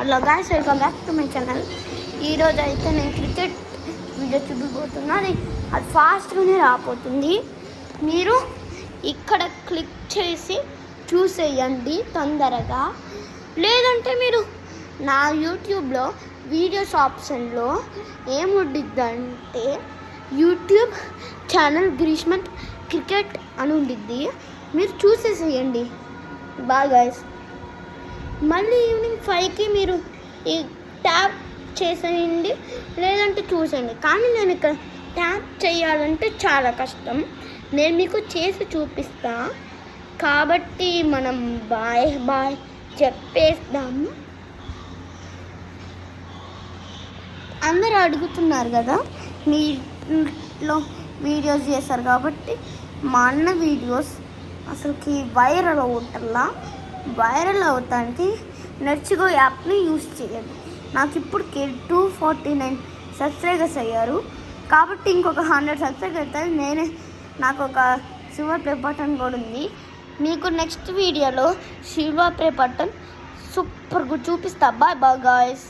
Hello guys, welcome back to my channel. ఈరోజు అయితే నేను క్రికెట్ వీడియో చూపిపోతున్నా. అది ఫాస్ట్గానే రాబోతుంది. మీరు ఇక్కడ క్లిక్ చేసి చూసేయండి తొందరగా. లేదంటే మీరు నా యూట్యూబ్లో వీడియోస్ ఆప్షన్లో ఏముండిద్దంటే యూట్యూబ్ ఛానల్ గ్రీష్మంత్ క్రికెట్ అని ఉండిద్ది. మీరు చూసేసేయండి. Bye guys. మళ్ళీ ఈవినింగ్ 5కి మీరు ఈ ట్యాప్ చేసేయండి, లేదంటే చూసేయండి. కానీ నేను ఇక్కడ ట్యాప్ చేయాలంటే చాలా కష్టం. నేను మీకు చేసి చూపిస్తా. కాబట్టి మనం బాయ్ బాయ్ చెప్పేద్దాము. అందరూ అడుగుతున్నారు కదా, మీ ఇంట్లో వీడియోస్ చేస్తారు కాబట్టి. మా అన్న వీడియోస్ అసలుకి వైరల్ వైరల్ అవుతానికి నర్చిగో యాప్ని యూస్ చేయండి. నాకు ఇప్పుడు 249 సబ్స్క్రైబర్స్ అయ్యారు. కాబట్టి ఇంకొక 100 సబ్స్క్రైబర్స్ అవుతాయి. నాకు ఒక సిల్వర్ ప్లే బటన్ కూడా ఉంది. మీకు నెక్స్ట్ వీడియోలో సిల్వర్ ప్లే బటన్ సూపర్గా చూపిస్తా. Bye bye guys.